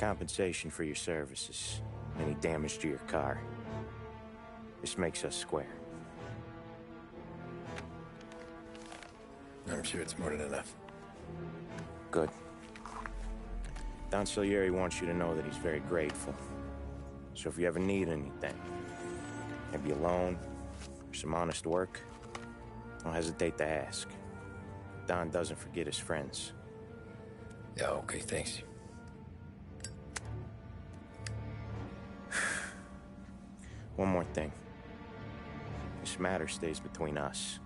compensation for your services. Any damage to your car. This makes us square. I'm sure it's more than enough. Good. Don Salieri wants you to know that he's very grateful. So if you ever need anything, maybe a loan, or some honest work, don't hesitate to ask. Don doesn't forget his friends. Yeah, okay, thanks. One more thing. This matter stays between us.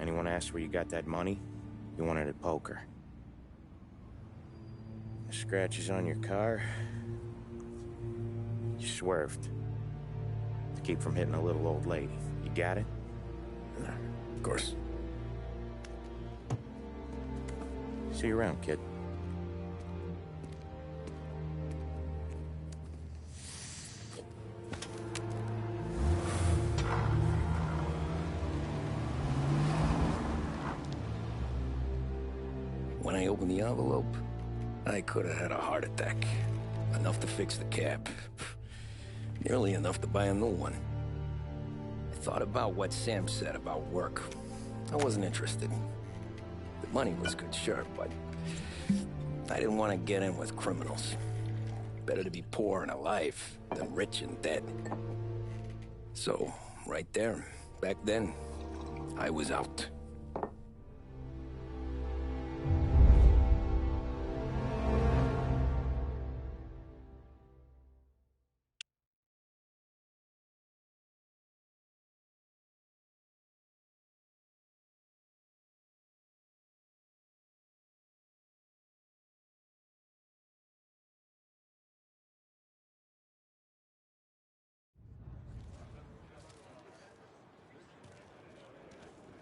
Anyone asks where you got that money, you won it at poker. The scratches on your car, you swerved. To keep from hitting a little old lady. You got it? Of course. See you around, kid. When I opened the envelope, I could have had a heart attack. Enough to fix the cab. Nearly enough to buy a new one. I thought about what Sam said about work. I wasn't interested. The money was good, sure, but I didn't want to get in with criminals. Better to be poor and alive than rich and dead. So, right there, back then, I was out.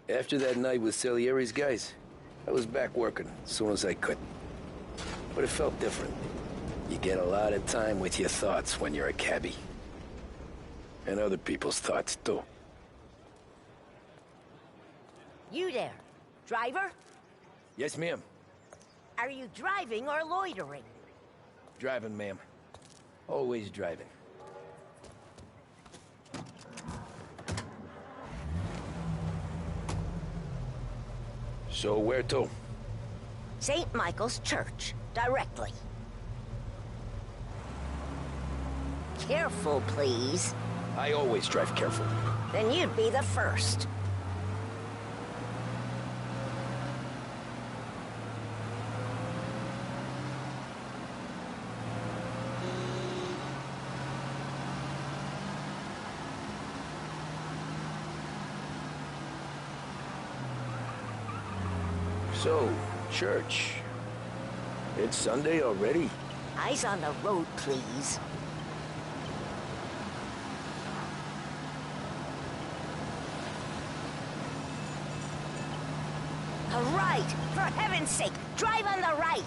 After that night with Salieri's guys, I was back working as soon as I could. But it felt different. You get a lot of time with your thoughts when you're a cabbie. And other people's thoughts, too. You there, driver? Yes, ma'am. Are you driving or loitering? Driving, ma'am. Always driving. So where to? St. Michael's Church, directly. Careful, please. I always drive careful. Then you'd be the first. So, church. It's Sunday already? Eyes on the road, please. All right, for heaven's sake, drive on the right.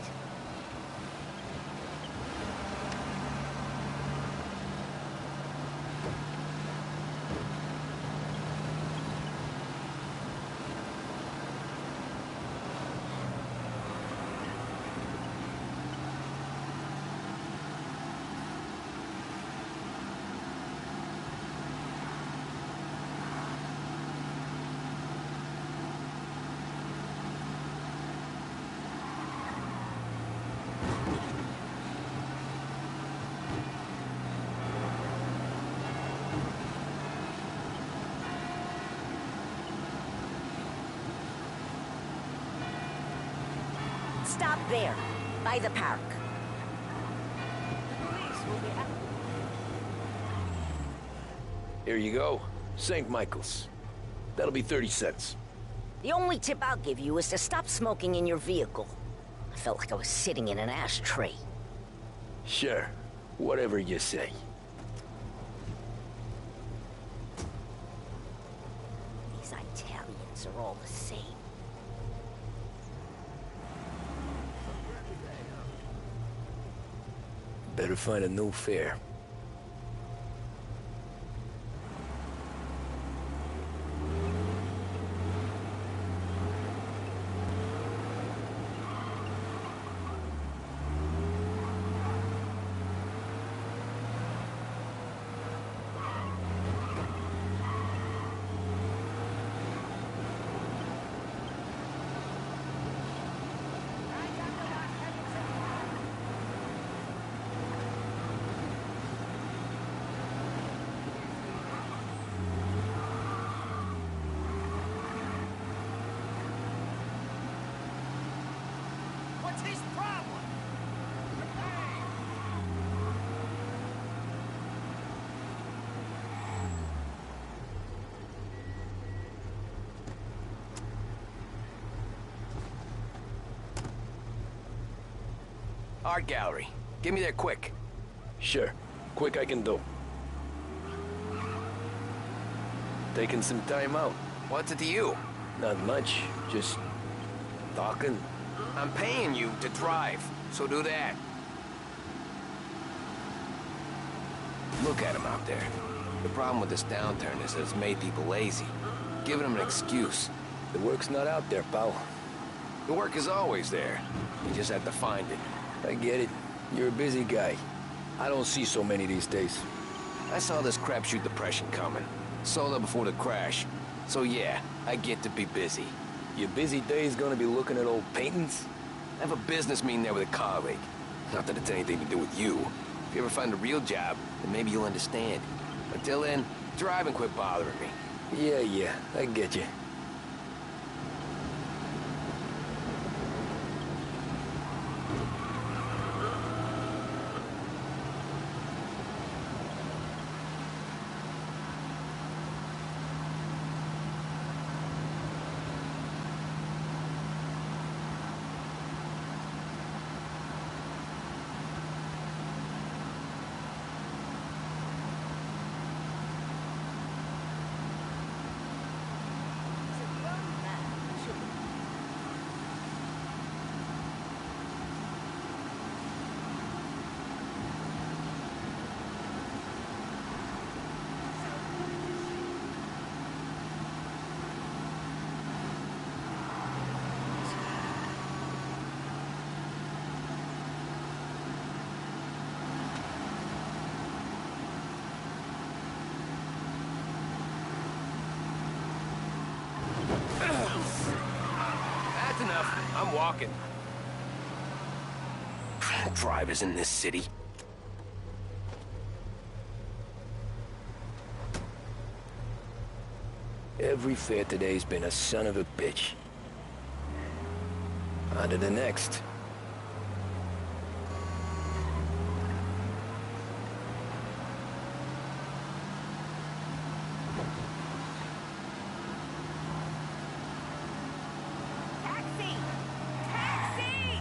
Stop there, by the park. Here you go. St. Michael's. That'll be 30 cents. The only tip I'll give you is to stop smoking in your vehicle. I felt like I was sitting in an ashtray. Sure. Whatever you say. These Italians are all the same. Better find a new fare. Art gallery. Get me there quick. Sure. Quick I can do. Taking some time out. What's it to you? Not much. Just talking. I'm paying you to drive, so do that. Look at him out there. The problem with this downturn is that it's made people lazy. Giving them an excuse. The work's not out there, pal. The work is always there. You just have to find it. I get it. You're a busy guy. I don't see so many these days. I saw this crapshoot depression coming. Sold it before the crash. So yeah, I get to be busy. Your busy day's gonna be looking at old paintings? I have a business meeting there with a colleague. Not that it's anything to do with you. If you ever find a real job, then maybe you'll understand. Until then, drive and quit bothering me. Yeah, I get you. That's enough. I'm walking. Drivers in this city. Every fair today's been a son of a bitch. On to the next. Taxi! Taxi!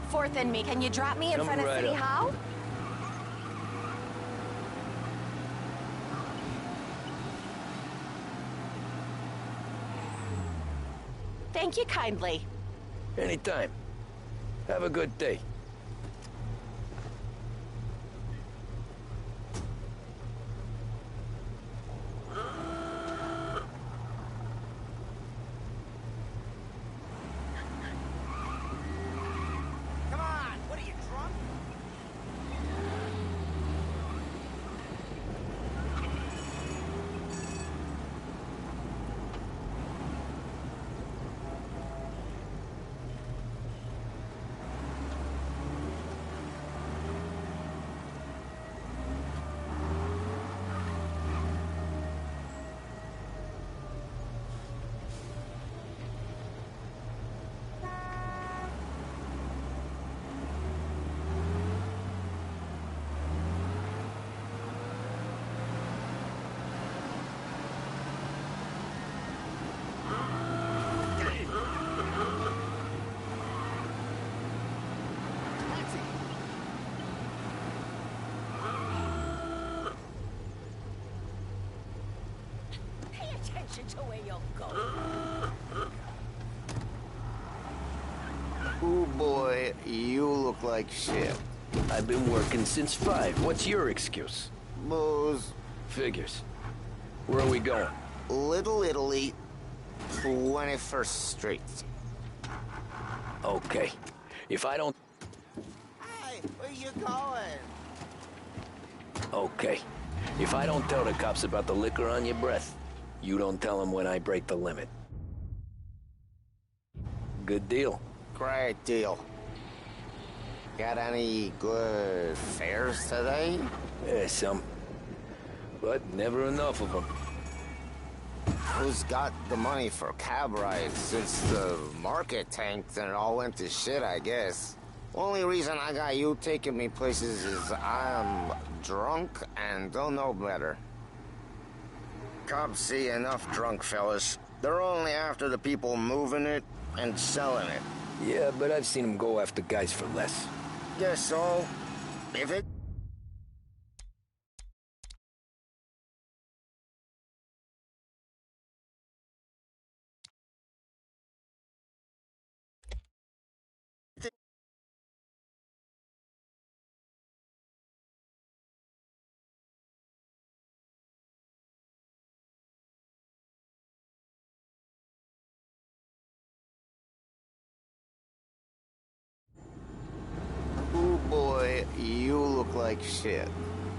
Fourth and me, can you drop me in Coming front of right City up. Hall? Thank you kindly. Anytime. Have a good day. Come on, what are you, drunk? Pay attention to where you're going. Ooh boy, you look like shit. I've been working since 5. What's your excuse? Booze, Figures. Where are we going? Little Italy, 21st Street. Okay. If I don't... Hey, where you going? Okay. If I don't tell the cops about the liquor on your breath, you don't tell them when I break the limit. Good deal. Great deal. Got any good fares today? Some. But never enough of them. Who's got the money for cab rides? Since the market tanked and it all went to shit, I guess. Only reason I got you taking me places is I'm drunk and don't know better. Cops see enough drunk fellas. They're only after the people moving it and selling it. Yeah, but I've seen them go after guys for less. Guess so. If it... Oh boy, you look like shit.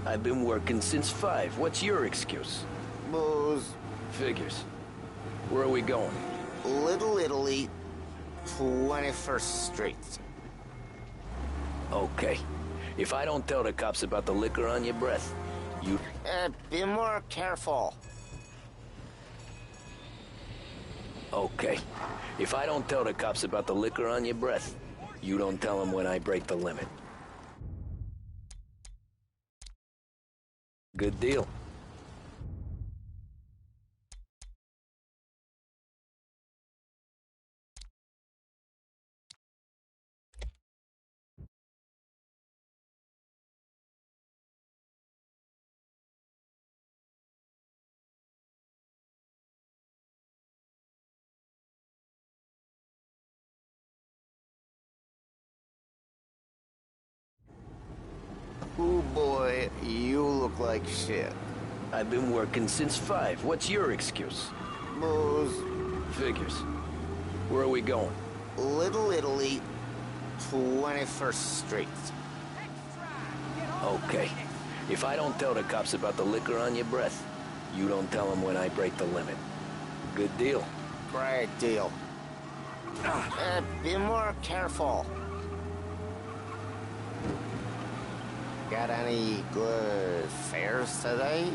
I've been working since 5. What's your excuse? Booze. Figures. Where are we going? Little Italy, 21st Street. Okay. If I don't tell the cops about the liquor on your breath, you... Be more careful. Okay. If I don't tell the cops about the liquor on your breath, you don't tell them when I break the limit. Good deal. Oh boy, you look like shit. I've been working since 5. What's your excuse? Booze. Figures. Where are we going? Little Italy, 21st Street. Okay. If I don't tell the cops about the liquor on your breath, you don't tell them when I break the limit. Good deal. Great deal. Be more careful. Got any good fares today?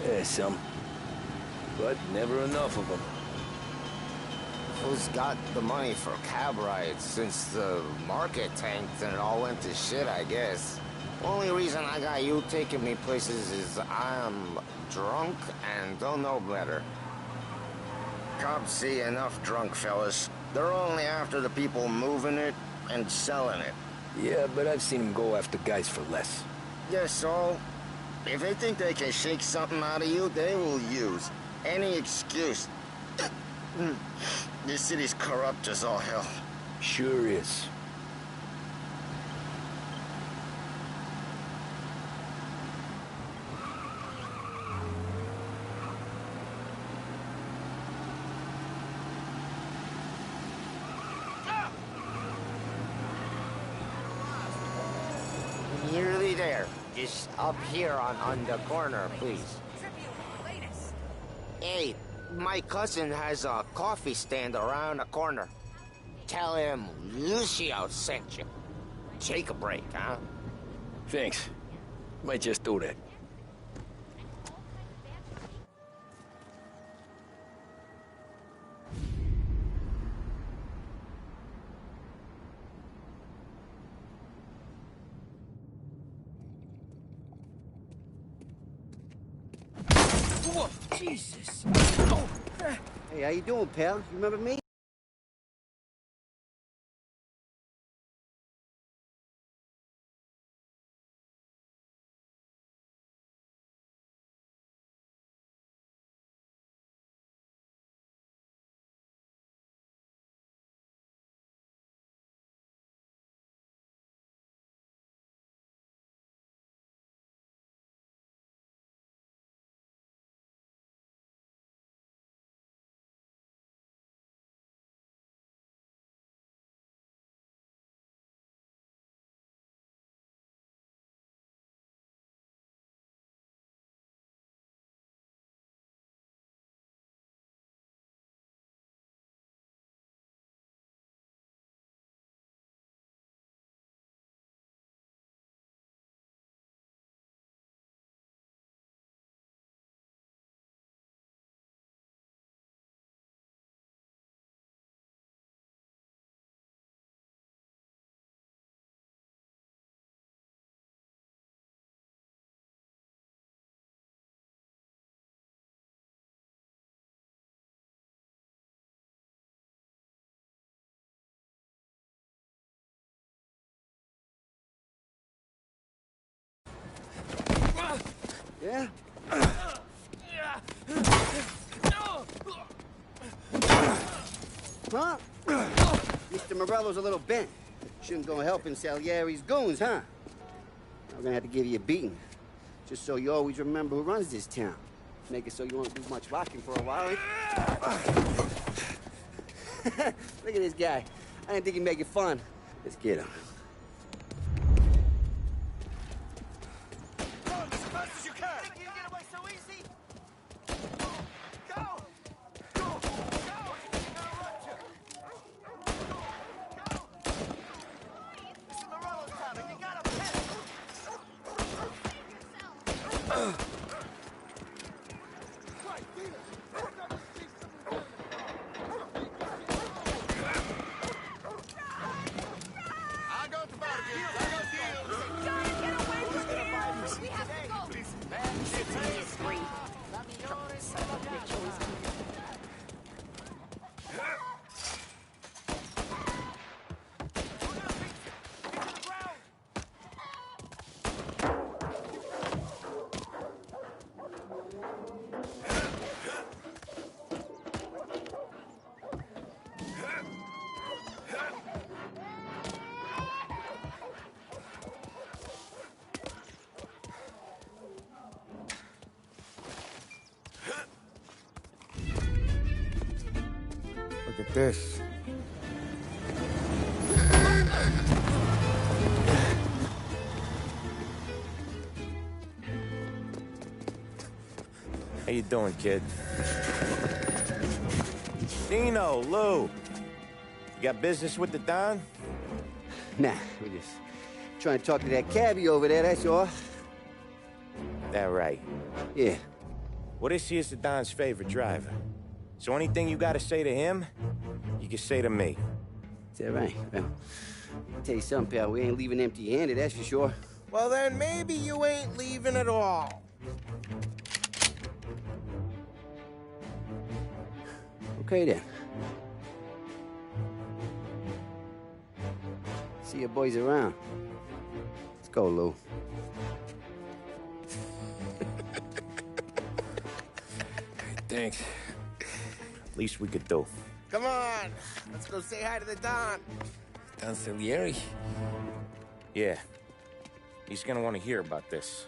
Yeah, some. But never enough of them. Who's got the money for cab rides since the market tanked and it all went to shit, I guess? Only reason I got you taking me places is I'm drunk and don't know better. Cops see enough drunk fellas. They're only after the people moving it and selling it. Yeah, but I've seen them go after guys for less. Yes, so if they think they can shake something out of you, they will use any excuse. This city's corrupt as all hell. Sure is. Nearly there. Just up here on the corner, please. Hey, my cousin has a coffee stand around the corner. Tell him Lucio sent you. Take a break, huh? Thanks. Might just do that. Whoa, Jesus! Hey, how you doing, pal? You remember me? Yeah? Huh? Mr. Morello's a little bent. Shouldn't go helping Salieri's goons, huh? I'm gonna have to give you a beating. Just so you always remember who runs this town. Make it so you won't do much rocking for a while. Look at this guy. I didn't think he'd make it fun. Let's get him. Look at this. How you doing, kid? Dino, Lou. You got business with the Don? Nah, we're just trying to talk to that cabbie over there, that's all. That right. Yeah. Well, this here's the Don's favorite driver. So anything you gotta say to him, you can say to me. Is that right? Well, I'll tell you something, pal. We ain't leaving empty-handed, that's for sure. Well, then maybe you ain't leaving at all. Okay, then. See your boys around. Let's go, Lou. Thanks. Least we could do. Come on, let's go say hi to the Don. Don Salieri? Yeah. He's gonna want to hear about this.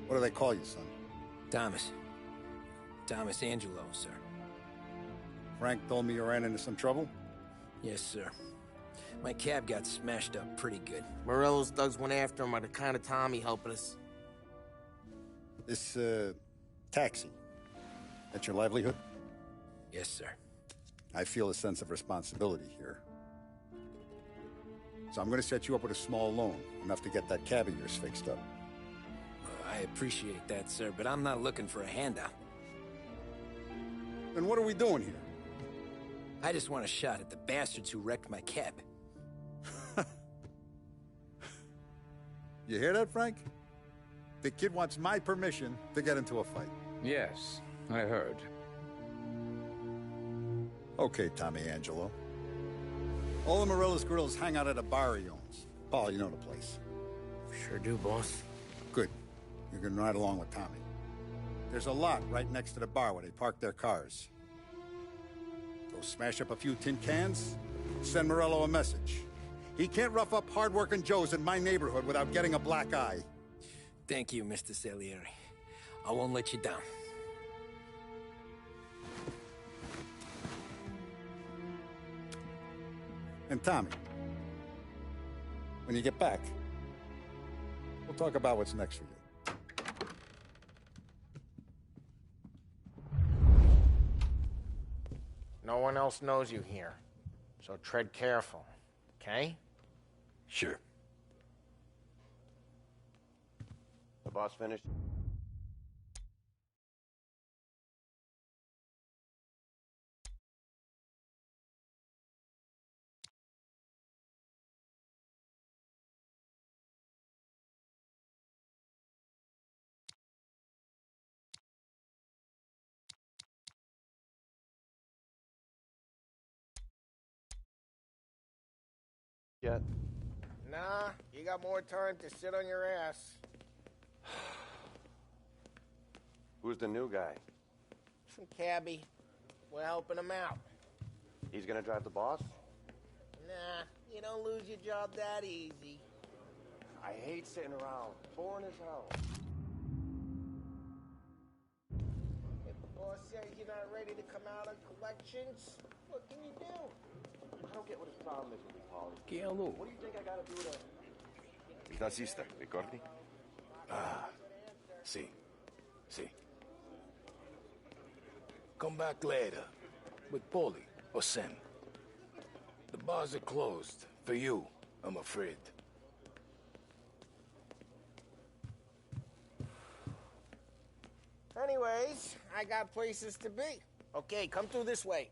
What do they call you, son? Thomas. Thomas Angelo, sir. Frank told me you ran into some trouble? Yes, sir. My cab got smashed up pretty good. Morello's thugs went after him by the kind of Tommy helping us. This, taxi. That's your livelihood? Yes, sir. I feel a sense of responsibility here. So I'm gonna set you up with a small loan, enough to get that cab of yours fixed up. I appreciate that, sir, but I'm not looking for a handout. Then what are we doing here? I just want a shot at the bastards who wrecked my cab. You hear that, Frank? The kid wants my permission to get into a fight. Yes, I heard. Okay, Tommy Angelo. All the Morello's girls hang out at a bar he owns. Paul, you know the place. Sure do, boss. Good. You can ride along with Tommy. There's a lot right next to the bar where they park their cars. Go smash up a few tin cans, send Morello a message. He can't rough up hard-working Joes in my neighborhood without getting a black eye. Thank you, Mr. Salieri. I won't let you down. And Tommy, when you get back, we'll talk about what's next for you. one else knows you here. So tread careful, okay? Sure. The boss finished? Yet? Nah, you got more time to sit on your ass. Who's the new guy? Some cabbie. We're helping him out. He's gonna drive the boss? Nah, you don't lose your job that easy. I hate sitting around. Boring as hell. If the boss says you're not ready to come out on collections, what can you do? I don't get what his problem is with me, Paulie. ¿Qué hago? What do you think I gotta do to... Il tassista, ricordi? Ah, see. Come back later. With Paulie or Sam. The bars are closed. For you, I'm afraid. Anyways, I got places to be. Okay, come through this way.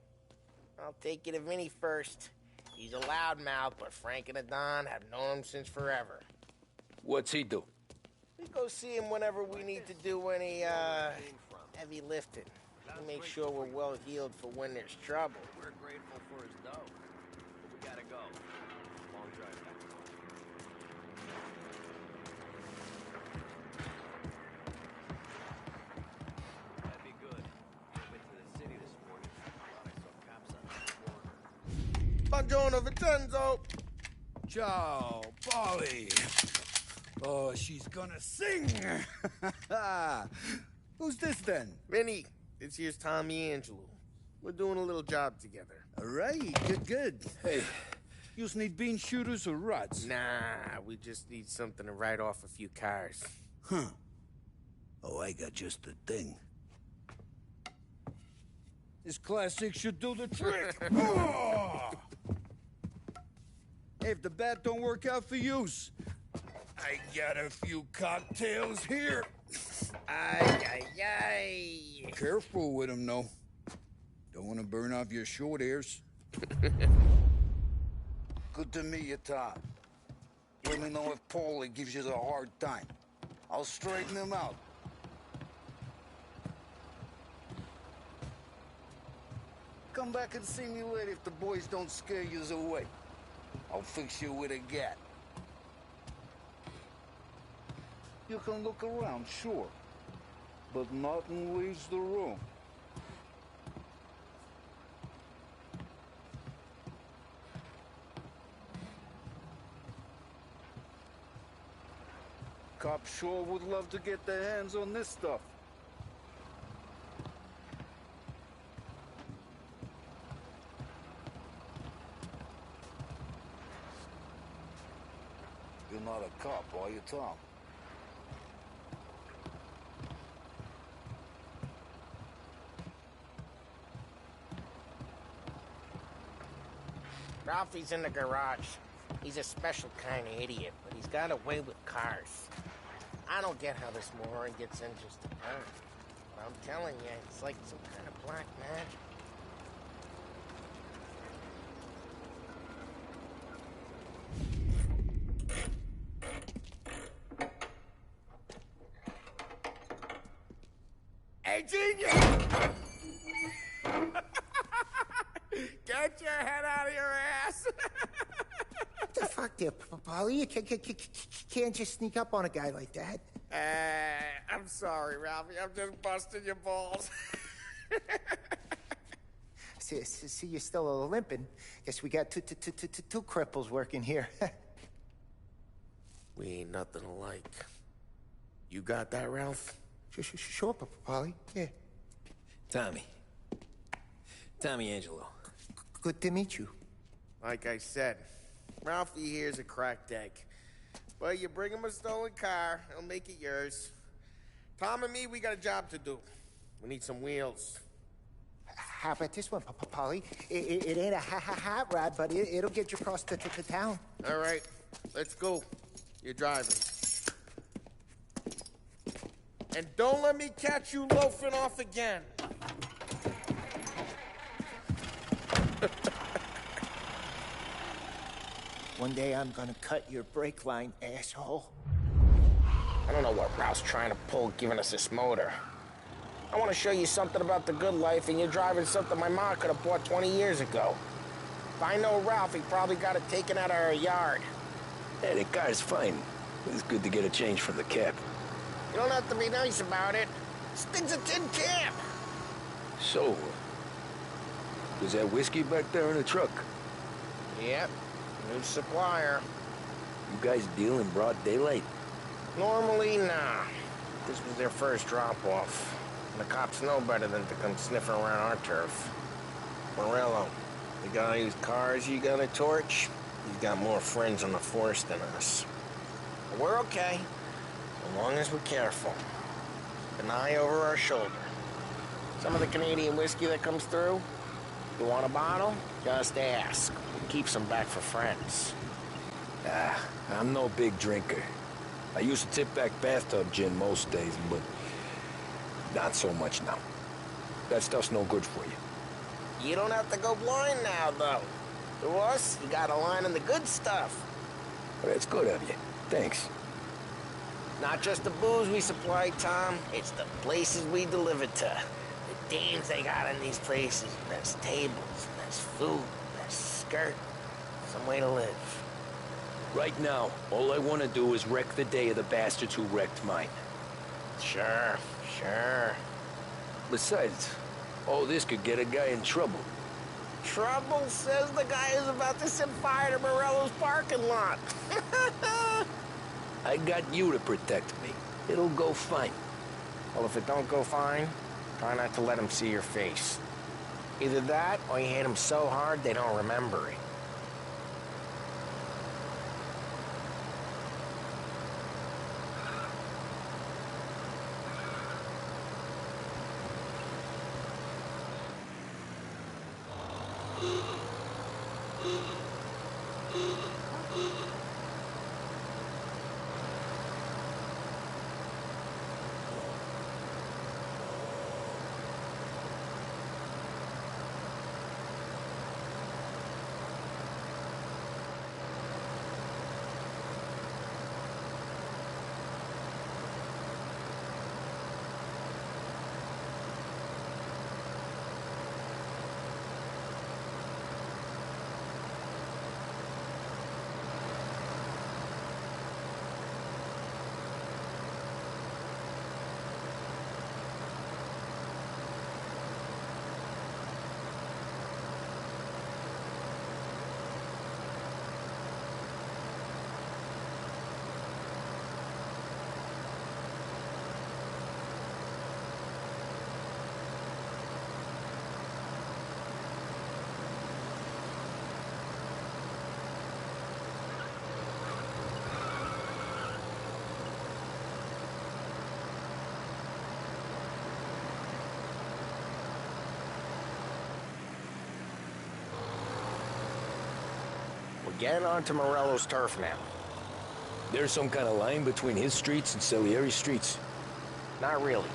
I'll take you to Vinny first. He's a loudmouth, but Frank and the Don have known him since forever. What's he do? We go see him whenever we need to do any, heavy lifting. We make sure we're well healed for when there's trouble. We're grateful for his dough, but we gotta go. Long drive back. That'd be good. I went to the city this morning. Thought I saw cops on the corner. Buongiorno, Vincenzo! Ciao, Polly. Oh, she's gonna sing. Who's this then? Vinny, this here's Tommy Angelo. We're doing a little job together. All right, good. Hey, you need bean shooters or rods? Nah, we just need something to write off a few cars. Huh. Oh, I got just the thing. This classic should do the trick. Oh! Hey, if the bat don't work out for use, I got a few cocktails here. Ay. Careful with them, though. Don't want to burn off your short hairs. Good to meet you, Tom. Let me know if Paulie gives you a hard time. I'll straighten him out. Come back and see me later if the boys don't scare you away. I'll fix you with a gat. You can look around, sure. But nothing leaves the room. Cops sure would love to get their hands on this stuff. You're not a cop, are you, Tom? Ralphie's in the garage. He's a special kind of idiot, but he's got a way with cars. I don't get how this moron gets engines to burn. But I'm telling you, it's like some kind of black magic. Hey, genius! Get your head out of your ass! What the fuck there, Polly? You can't just sneak up on a guy like that. I'm sorry, Ralphie. I'm just busting your balls. See, you're still limping. Guess we got two cripples working here. We ain't nothing alike. You got that, Ralph? Sure, Polly. Yeah. Tommy Angelo. Good to meet you. Like I said, Ralphie here's a cracked egg. But you bring him a stolen car, he'll make it yours. Tom and me, we got a job to do. We need some wheels. how about this one, Polly? It ain't a hot rod, but it'll get you across to town. All right, let's go. You're driving. And don't let me catch you loafing off again. One day I'm gonna cut your brake line, asshole. I don't know what Ralph's trying to pull giving us this motor. I want to show you something about the good life, and you're driving something my mom could have bought 20 years ago. If I know Ralph, he probably got it taken out of our yard. Hey, the car's fine. It's good to get a change from the cab. You don't have to be nice about it. This thing's a tin can. So, was that whiskey back there in the truck? Yep, new supplier. You guys deal in broad daylight? Normally, nah. This was their first drop-off. The cops know better than to come sniffing around our turf. Morello, the guy whose cars you got a torch, he's got more friends on the force than us. But we're okay, as long as we're careful. Keep an eye over our shoulder. Some of the Canadian whiskey that comes through, you want a bottle? Just ask. We'll keep some back for friends. I'm no big drinker. I used to tip back bathtub gin most days, but not so much now. That stuff's no good for you. You don't have to go blind now, though. To us, you got a line on the good stuff. Well, that's good of you. Thanks. Not just the booze we supply, Tom. It's the places we deliver to. The dames they got in these places. Best tables, best food, best skirt. Some way to live. Right now, all I want to do is wreck the day of the bastards who wrecked mine. Sure. Besides, all this could get a guy in trouble. Trouble says the guy is about to set fire to Morello's parking lot. I got you to protect me. It'll go fine. Well, if it don't go fine, try not to let him see your face. Either that, or you hit him so hard they don't remember it. Getting onto Morello's turf now. There's some kind of line between his streets and Salieri's streets? Not really.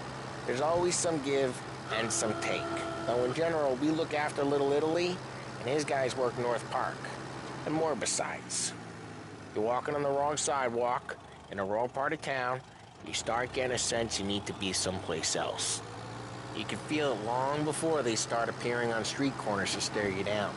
There's always some give and some take. Though in general, we look after Little Italy, and his guys work North Park. And more besides. You're walking on the wrong sidewalk, in the wrong part of town, you start getting a sense you need to be someplace else. You can feel it long before they start appearing on street corners to stare you down.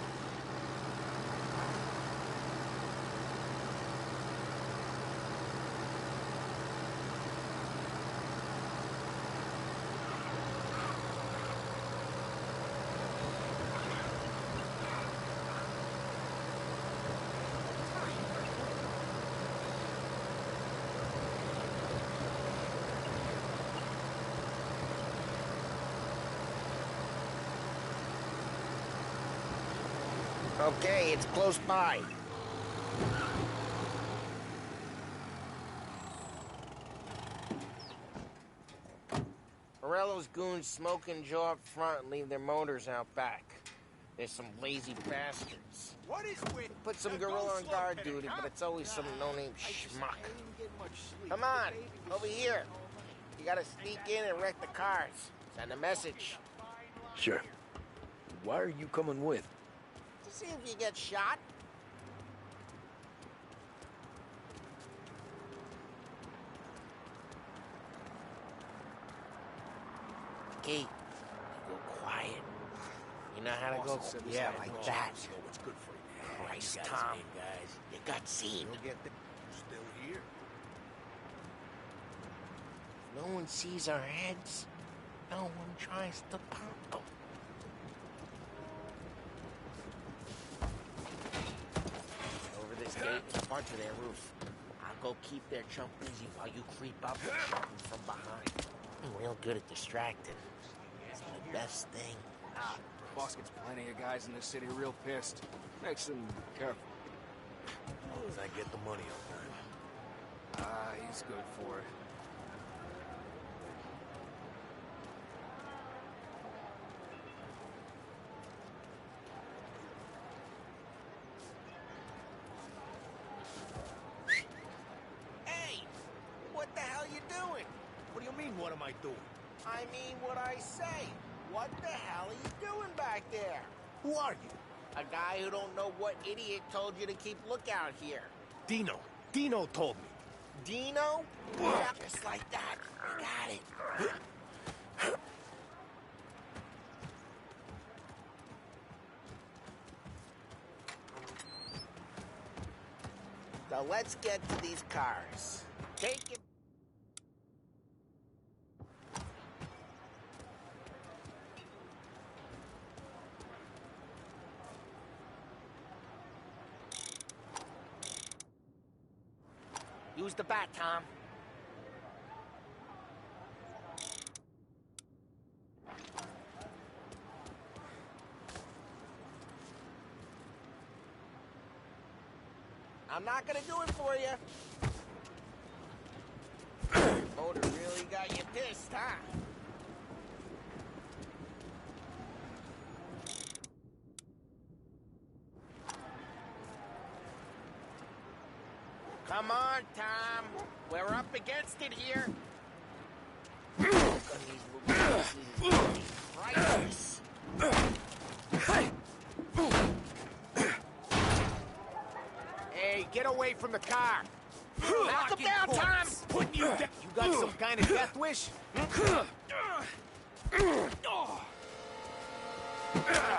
Okay, it's close by. Morello's goons smoke and Joe up front and leave their motors out back. There's some lazy bastards. What is with... Put some gorilla on guard duty, but it's always some no-name schmuck. Come on, over here. You gotta sneak in and wreck the cars. Send a message. Sure. Why are you coming with? To see if you get shot. Okay, you go quiet. You know how to go? Yeah, like that. Christ, Tom. You got seen. Still here. No one sees our heads. No one tries to pop them. Over this gate, onto their roof. I'll go keep their chump busy while you creep up and shoot them from behind. I'm real good at distracting. It's the best thing. Boss gets plenty of guys in this city real pissed. Makes them careful. As long as I get the money on time. He's good for it. Hey! What the hell you doing? What do you mean, what am I doing? I mean what I say. What the hell are you doing back there? Who are you? A guy who don't know what idiot told you to keep lookout here. Dino. Dino told me. Dino? Yeah, just like that. I got it. Now let's get to these cars. Take it. Use the bat, Tom. I'm not gonna do it for you. Motor really got you pissed, huh? Come on, Tom. We're up against it here. Crisis. Hey, get away from the car. Knock him down, Tom. Putting you down. You got some kind of death wish?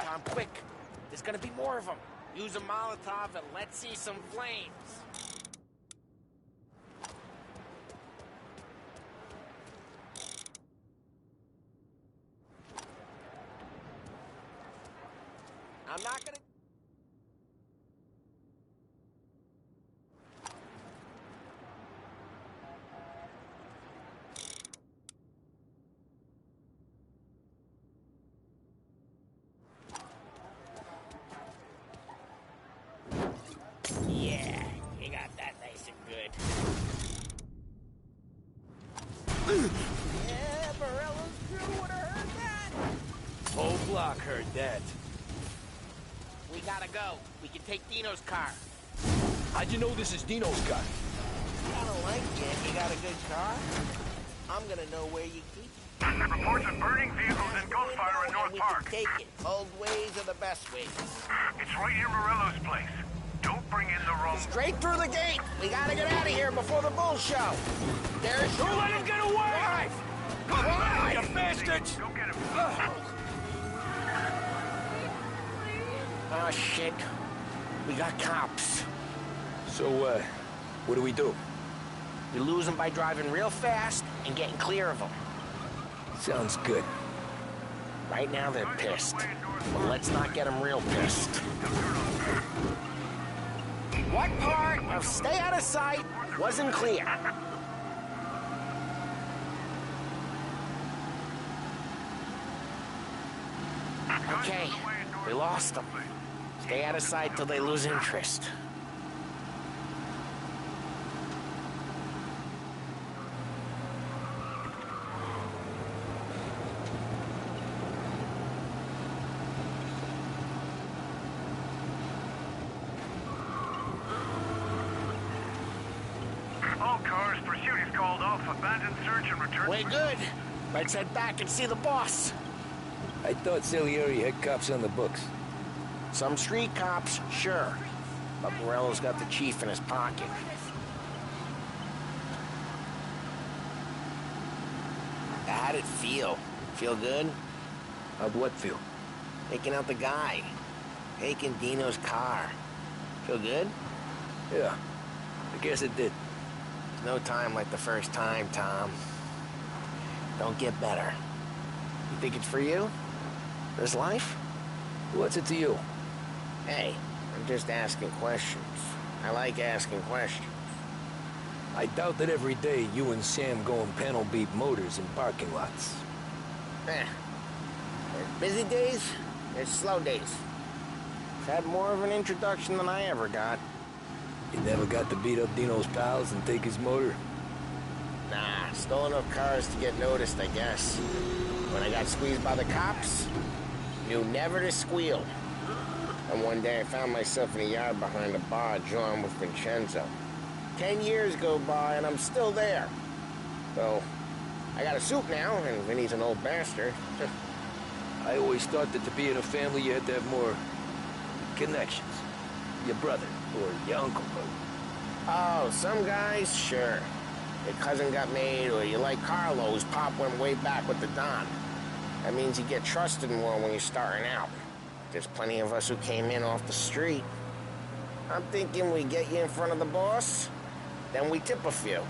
Tom, quick. There's gonna be more of them. Use a Molotov and let's see some flames. I'm not gonna... Yeah, you got that nice and good. Yeah, Morello's crew would have heard that. Whole block heard that. We gotta go. We can take Dino's car. How'd you know this is Dino's car? I don't like it. You got a good car? I'm gonna know where you keep it. Reports of burning vehicles and gunfire in North Park. Take it. Old ways are the best ways. It's right near Morello's place. Don't bring in the wrong... Straight through the gate. We gotta get out of here before the bull show. There's... Don't let him get away! Drive! You bastards! Go get him. Oh, shit. We got cops. So, what do we do? We lose them by driving real fast and getting clear of them. Sounds good. Right now, they're pissed. But let's not get them real pissed. What part of stay out of sight wasn't clear? Okay, we lost them. Stay out of sight till they lose interest. We're good. Let's head back and see the boss. I thought Salieri had cops on the books. Some street cops, sure. But Morello's got the chief in his pocket. How'd it feel? Feel good? How'd what feel? Taking out the guy. Taking Dino's car. Feel good? Yeah, I guess it did. There's no time like the first time, Tom. Don't get better. You think it's for you? This life? What's it to you? Hey, I'm just asking questions. I like asking questions. I doubt that every day you and Sam go and panel beat motors in parking lots. There's busy days, there's slow days. I've had more of an introduction than I ever got. You never got to beat up Dino's pals and take his motor? Nah, stole enough cars to get noticed, I guess. When I got squeezed by the cops, knew never to squeal. And one day I found myself in a yard behind a bar, joined with Vincenzo. 10 years go by and I'm still there. So, I got a suit now, and Vinny's an old bastard. I always thought that to be in a family you had to have more connections. Your brother, or your uncle. Oh, some guys, sure. Your cousin got made, or you like Carlos, Pop went way back with the Don. That means you get trusted more when you're starting out. There's plenty of us who came in off the street. I'm thinking we get you in front of the boss, then we tip a few.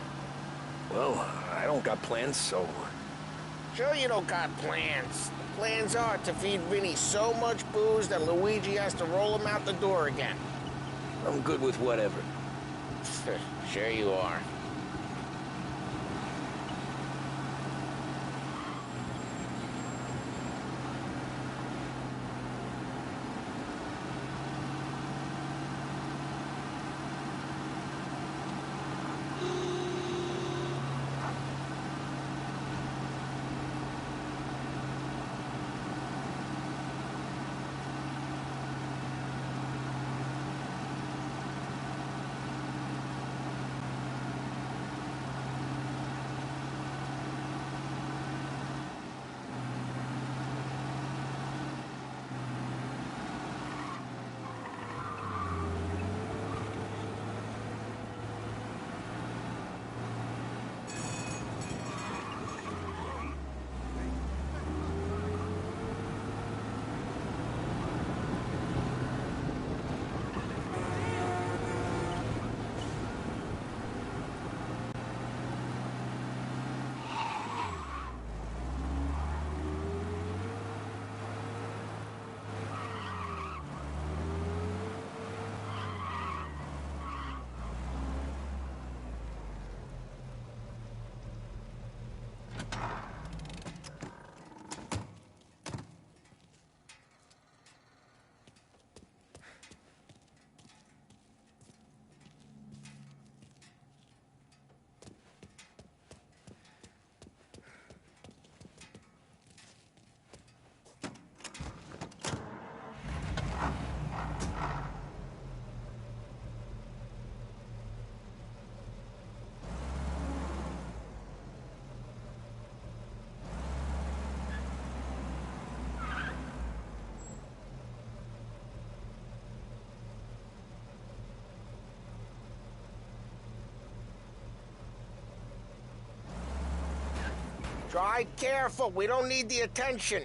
Well, I don't got plans, so... Sure you don't got plans. The plans are to feed Vinny so much booze that Luigi has to roll him out the door again. I'm good with whatever. Sure you are. Drive careful, we don't need the attention.